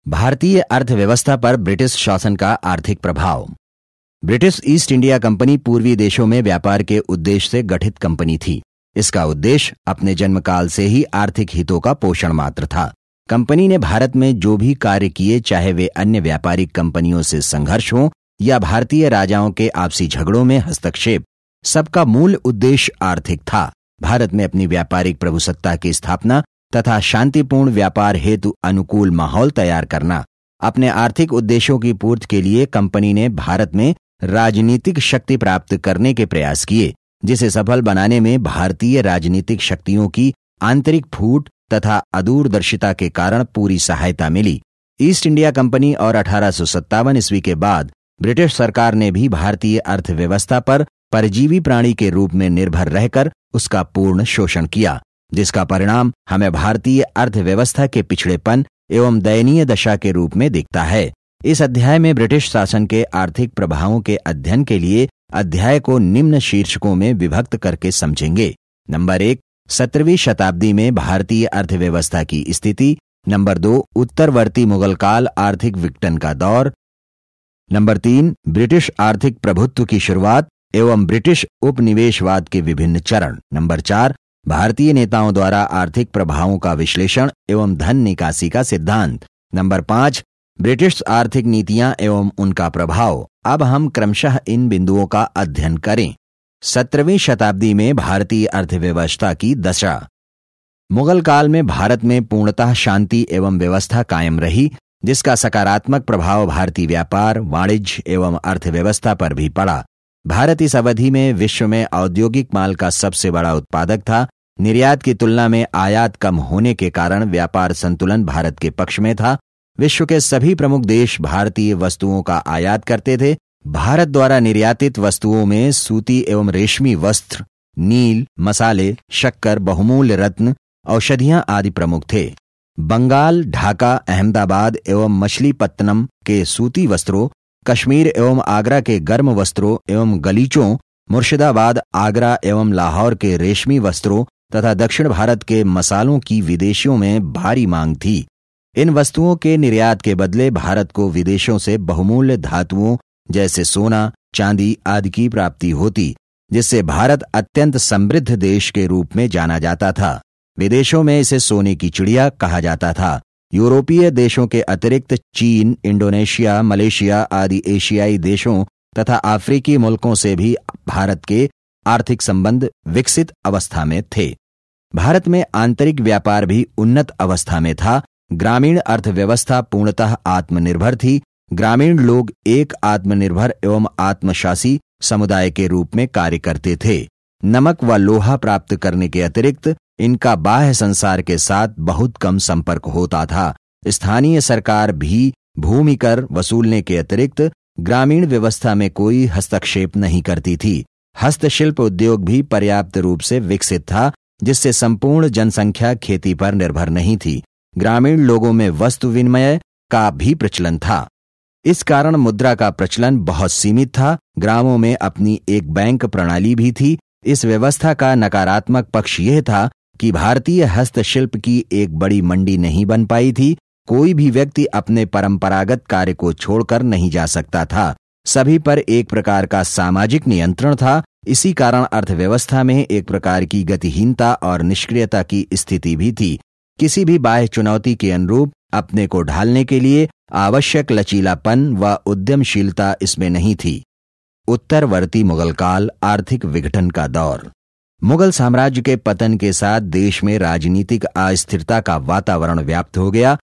भारतीय अर्थव्यवस्था पर ब्रिटिश शासन का आर्थिक प्रभाव। ब्रिटिश ईस्ट इंडिया कंपनी पूर्वी देशों में व्यापार के उद्देश्य से गठित कंपनी थी। इसका उद्देश्य अपने जन्मकाल से ही आर्थिक हितों का पोषण मात्र था। कंपनी ने भारत में जो भी कार्य किए, चाहे वे अन्य व्यापारिक कंपनियों से संघर्ष हो या भारतीय राजाओं के आपसी झगड़ों में हस्तक्षेप, सबका मूल उद्देश्य आर्थिक था। भारत में अपनी व्यापारिक प्रभुसत्ता की स्थापना तथा शांतिपूर्ण व्यापार हेतु अनुकूल माहौल तैयार करना। अपने आर्थिक उद्देश्यों की पूर्ति के लिए कंपनी ने भारत में राजनीतिक शक्ति प्राप्त करने के प्रयास किए, जिसे सफल बनाने में भारतीय राजनीतिक शक्तियों की आंतरिक फूट तथा अदूरदर्शिता के कारण पूरी सहायता मिली। ईस्ट इंडिया कंपनी और 1857 ईस्वी के बाद ब्रिटिश सरकार ने भी भारतीय अर्थव्यवस्था पर परजीवी प्राणी के रूप में निर्भर रहकर उसका पूर्ण शोषण किया, जिसका परिणाम हमें भारतीय अर्थव्यवस्था के पिछड़ेपन एवं दयनीय दशा के रूप में दिखता है। इस अध्याय में ब्रिटिश शासन के आर्थिक प्रभावों के अध्ययन के लिए अध्याय को निम्न शीर्षकों में विभक्त करके समझेंगे। नंबर 1, 17वीं शताब्दी में भारतीय अर्थव्यवस्था की स्थिति। नंबर 2, उत्तरवर्ती मुगल काल आर्थिक विघटन का दौर। नंबर 3, ब्रिटिश आर्थिक प्रभुत्व की शुरुआत एवं ब्रिटिश उपनिवेशवाद के विभिन्न चरण। नंबर 4, भारतीय नेताओं द्वारा आर्थिक प्रभावों का विश्लेषण एवं धन निकासी का सिद्धांत। नंबर 5, ब्रिटिश आर्थिक नीतियां एवं उनका प्रभाव। अब हम क्रमशः इन बिंदुओं का अध्ययन करें। 17वीं शताब्दी में भारतीय अर्थव्यवस्था की दशा। मुगल काल में भारत में पूर्णतः शांति एवं व्यवस्था कायम रही, जिसका सकारात्मक प्रभाव भारतीय व्यापार, वाणिज्य एवं अर्थव्यवस्था पर भी पड़ा। भारत इस अवधि में विश्व में औद्योगिक माल का सबसे बड़ा उत्पादक था। निर्यात की तुलना में आयात कम होने के कारण व्यापार संतुलन भारत के पक्ष में था। विश्व के सभी प्रमुख देश भारतीय वस्तुओं का आयात करते थे। भारत द्वारा निर्यातित वस्तुओं में सूती एवं रेशमी वस्त्र, नील, मसाले, शक्कर, बहुमूल्य रत्न, औषधियां आदि प्रमुख थे। बंगाल, ढाका, अहमदाबाद एवं मछलीपत्तनम के सूती वस्त्रों, कश्मीर एवं आगरा के गर्म वस्त्रों एवं गलीचों, मुर्शिदाबाद, आगरा एवं लाहौर के रेशमी वस्त्रों तथा दक्षिण भारत के मसालों की विदेशियों में भारी मांग थी। इन वस्तुओं के निर्यात के बदले भारत को विदेशों से बहुमूल्य धातुओं जैसे सोना, चांदी आदि की प्राप्ति होती, जिससे भारत अत्यंत समृद्ध देश के रूप में जाना जाता था। विदेशों में इसे सोने की चिड़िया कहा जाता था। यूरोपीय देशों के अतिरिक्त चीन, इंडोनेशिया, मलेशिया आदि एशियाई देशों तथा अफ्रीकी मुल्कों से भी भारत के आर्थिक संबंध विकसित अवस्था में थे। भारत में आंतरिक व्यापार भी उन्नत अवस्था में था। ग्रामीण अर्थव्यवस्था पूर्णतः आत्मनिर्भर थी। ग्रामीण लोग एक आत्मनिर्भर एवं आत्मशासी समुदाय के रूप में कार्य करते थे। नमक व लोहा प्राप्त करने के अतिरिक्त इनका बाह्य संसार के साथ बहुत कम संपर्क होता था। स्थानीय सरकार भी भूमि कर वसूलने के अतिरिक्त ग्रामीण व्यवस्था में कोई हस्तक्षेप नहीं करती थी। हस्तशिल्प उद्योग भी पर्याप्त रूप से विकसित था, जिससे संपूर्ण जनसंख्या खेती पर निर्भर नहीं थी। ग्रामीण लोगों में वस्तु विनिमय का भी प्रचलन था। इस कारण मुद्रा का प्रचलन बहुत सीमित था। ग्रामों में अपनी एक बैंक प्रणाली भी थी। इस व्यवस्था का नकारात्मक पक्ष यह था कि भारतीय हस्तशिल्प की एक बड़ी मंडी नहीं बन पाई थी। कोई भी व्यक्ति अपने परंपरागत कार्य को छोड़कर नहीं जा सकता था। सभी पर एक प्रकार का सामाजिक नियंत्रण था। इसी कारण अर्थव्यवस्था में एक प्रकार की गतिहीनता और निष्क्रियता की स्थिति भी थी। किसी भी बाह्य चुनौती के अनुरूप अपने को ढालने के लिए आवश्यक लचीलापन व उद्यमशीलता इसमें नहीं थी। उत्तरवर्ती मुगल काल आर्थिक विघटन का दौर। मुगल साम्राज्य के पतन के साथ देश में राजनीतिक अस्थिरता का वातावरण व्याप्त हो गया।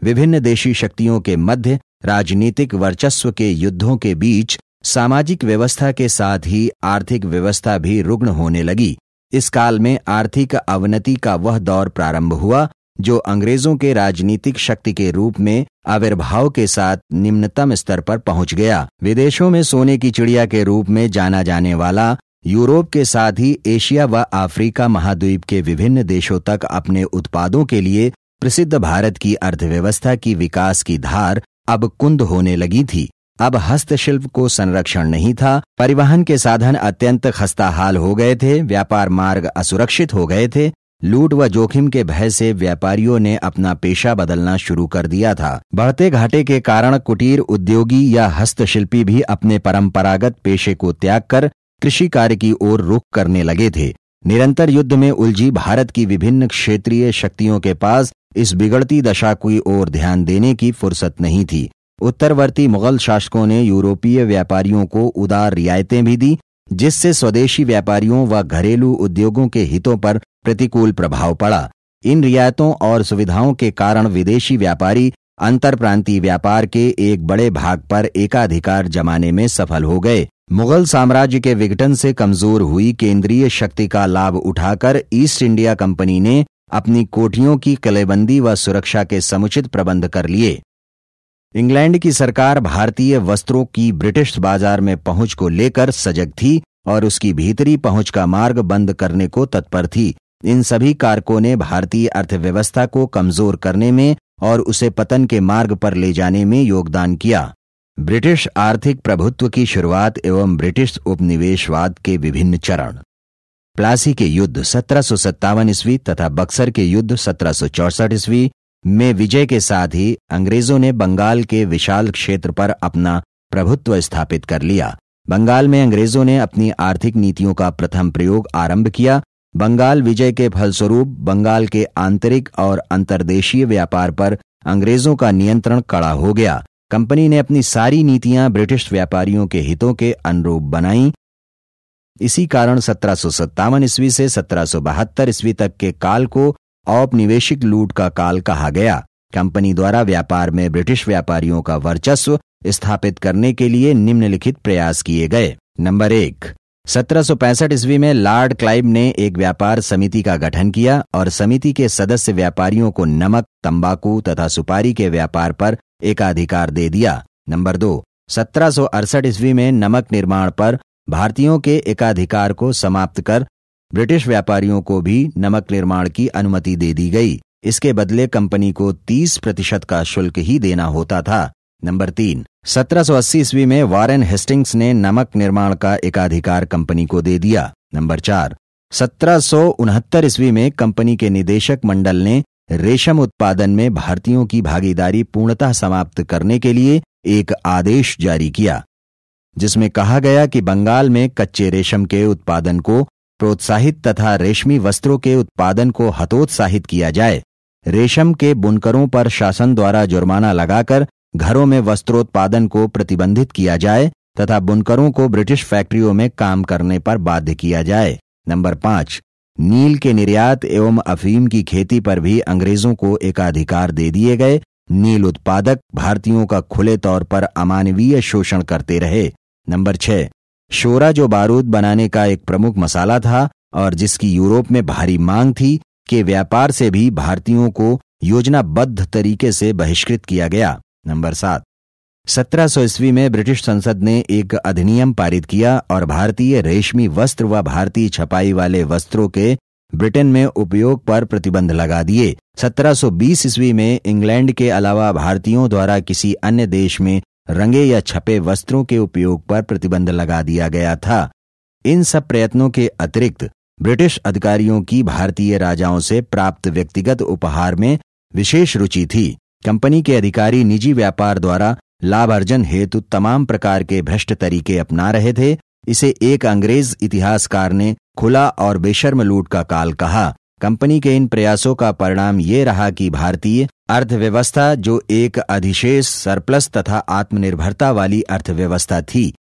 विभिन्न देशी शक्तियों के मध्य राजनीतिक वर्चस्व के युद्धों के बीच सामाजिक व्यवस्था के साथ ही आर्थिक व्यवस्था भी रुग्ण होने लगी। इस काल में आर्थिक अवनति का वह दौर प्रारंभ हुआ जो अंग्रेजों के राजनीतिक शक्ति के रूप में आविर्भाव के साथ निम्नतम स्तर पर पहुंच गया। विदेशों में सोने की चिड़िया के रूप में जाना जाने वाला यूरोप के साथ ही एशिया व अफ्रीका महाद्वीप के विभिन्न देशों तक अपने उत्पादों के लिए प्रसिद्ध भारत की अर्थव्यवस्था की विकास की धार अब कुंद होने लगी थी। अब हस्तशिल्प को संरक्षण नहीं था। परिवहन के साधन अत्यंत खस्ताहाल हो गए थे। व्यापार मार्ग असुरक्षित हो गए थे। लूट व जोखिम के भय से व्यापारियों ने अपना पेशा बदलना शुरू कर दिया था। बढ़ते घाटे के कारण कुटीर उद्योगी या हस्तशिल्पी भी अपने परंपरागत पेशे को त्याग कर कृषि कार्य की ओर रुख करने लगे थे। निरंतर युद्ध में उलझी भारत की विभिन्न क्षेत्रीय शक्तियों के पास इस बिगड़ती दशा की ओर ध्यान देने की फुर्सत नहीं थी। उत्तरवर्ती मुगल शासकों ने यूरोपीय व्यापारियों को उदार रियायतें भी दी, जिससे स्वदेशी व्यापारियों व घरेलू उद्योगों के हितों पर प्रतिकूल प्रभाव पड़ा। इन रियायतों और सुविधाओं के कारण विदेशी व्यापारी अंतरप्रांतीय व्यापार के एक बड़े भाग पर एकाधिकार जमाने में सफल हो गए। मुगल साम्राज्य के विघटन से कमजोर हुई केंद्रीय शक्ति का लाभ उठाकर ईस्ट इंडिया कंपनी ने अपनी कोठियों की किलेबंदी व सुरक्षा के समुचित प्रबंध कर लिए। इंग्लैंड की सरकार भारतीय वस्त्रों की ब्रिटिश बाजार में पहुंच को लेकर सजग थी और उसकी भीतरी पहुंच का मार्ग बंद करने को तत्पर थी। इन सभी कारकों ने भारतीय अर्थव्यवस्था को कमजोर करने में और उसे पतन के मार्ग पर ले जाने में योगदान किया। ब्रिटिश आर्थिक प्रभुत्व की शुरुआत एवं ब्रिटिश उपनिवेशवाद के विभिन्न चरण। प्लासी के युद्ध 1757 ईस्वी तथा बक्सर के युद्ध 1764 ईस्वी में विजय के साथ ही अंग्रेजों ने बंगाल के विशाल क्षेत्र पर अपना प्रभुत्व स्थापित कर लिया। बंगाल में अंग्रेजों ने अपनी आर्थिक नीतियों का प्रथम प्रयोग आरंभ किया। बंगाल विजय के फलस्वरूप बंगाल के आंतरिक और अंतर्देशीय व्यापार पर अंग्रेजों का नियंत्रण कड़ा हो गया। कंपनी ने अपनी सारी नीतियां ब्रिटिश व्यापारियों के हितों के अनुरूप बनाईं। इसी कारण 1757 ईस्वी से 1772 ईस्वी तक के काल को औपनिवेशिक लूट का काल कहा गया। कंपनी द्वारा व्यापार में ब्रिटिश व्यापारियों का वर्चस्व स्थापित करने के लिए निम्नलिखित प्रयास किए गए। नंबर 1, 1765 ईस्वी में लॉर्ड क्लाइव ने एक व्यापार समिति का गठन किया और समिति के सदस्य व्यापारियों को नमक, तंबाकू तथा सुपारी के व्यापार पर एकाधिकार दे दिया। नंबर 2, 1768 ईस्वी में नमक निर्माण पर भारतीयों के एकाधिकार को समाप्त कर ब्रिटिश व्यापारियों को भी नमक निर्माण की अनुमति दे दी गई। इसके बदले कंपनी को 30% का शुल्क ही देना होता था। नंबर 3, 1780 ईस्वी में वॉरेन हेस्टिंग्स ने नमक निर्माण का एकाधिकार कंपनी को दे दिया। नंबर 4, 1769 ईस्वी में कंपनी के निदेशक मंडल ने रेशम उत्पादन में भारतीयों की भागीदारी पूर्णतः समाप्त करने के लिए एक आदेश जारी किया, जिसमें कहा गया कि बंगाल में कच्चे रेशम के उत्पादन को प्रोत्साहित तथा रेशमी वस्त्रों के उत्पादन को हतोत्साहित किया जाए। रेशम के बुनकरों पर शासन द्वारा जुर्माना लगाकर घरों में वस्त्रोत्पादन को प्रतिबंधित किया जाए तथा बुनकरों को ब्रिटिश फैक्ट्रियों में काम करने पर बाध्य किया जाए। नंबर 5, नील के निर्यात एवं अफीम की खेती पर भी अंग्रेजों को एकाधिकार दे दिए गए। नील उत्पादक भारतीयों का खुले तौर पर अमानवीय शोषण करते रहे। नंबर 6, शोरा जो बारूद बनाने का एक प्रमुख मसाला था और जिसकी यूरोप में भारी मांग थी, के व्यापार से भी भारतीयों को योजनाबद्ध तरीके से बहिष्कृत किया गया। नंबर 7, 1700 ईस्वी में ब्रिटिश संसद ने एक अधिनियम पारित किया और भारतीय रेशमी वस्त्र व भारतीय छपाई वाले वस्त्रों के ब्रिटेन में उपयोग पर प्रतिबंध लगा दिए। 1720 ईस्वी में इंग्लैंड के अलावा भारतीयों द्वारा किसी अन्य देश में रंगे या छपे वस्त्रों के उपयोग पर प्रतिबंध लगा दिया गया था। इन सब प्रयत्नों के अतिरिक्त ब्रिटिश अधिकारियों की भारतीय राजाओं से प्राप्त व्यक्तिगत उपहार में विशेष रुचि थी। कंपनी के अधिकारी निजी व्यापार द्वारा लाभ अर्जन हेतु तमाम प्रकार के भ्रष्ट तरीके अपना रहे थे। इसे एक अंग्रेज इतिहासकार ने खुला और बेशर्म लूट का काल कहा। कंपनी के इन प्रयासों का परिणाम ये रहा कि भारतीय अर्थव्यवस्था, जो एक अधिशेष सरप्लस तथा आत्मनिर्भरता वाली अर्थव्यवस्था थी,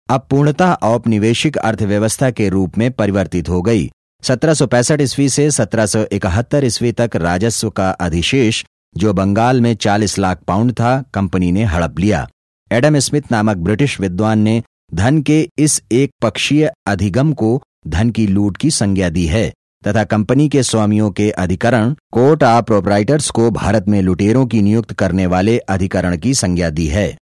अब पूर्णतः औपनिवेशिक अर्थव्यवस्था के रूप में परिवर्तित हो गई। 1765 ईस्वी से 1771 ईस्वी तक राजस्व का अधिशेष, जो बंगाल में 40 लाख पाउंड था, कंपनी ने हड़प लिया। एडम स्मिथ नामक ब्रिटिश विद्वान ने धन के इस एक पक्षीय अधिगम को धन की लूट की संज्ञा दी है तथा कंपनी के स्वामियों के अधिकरण कोर्ट ऑफ प्रोप्राइटर्स को भारत में लुटेरों की नियुक्त करने वाले अधिकरण की संज्ञा दी है।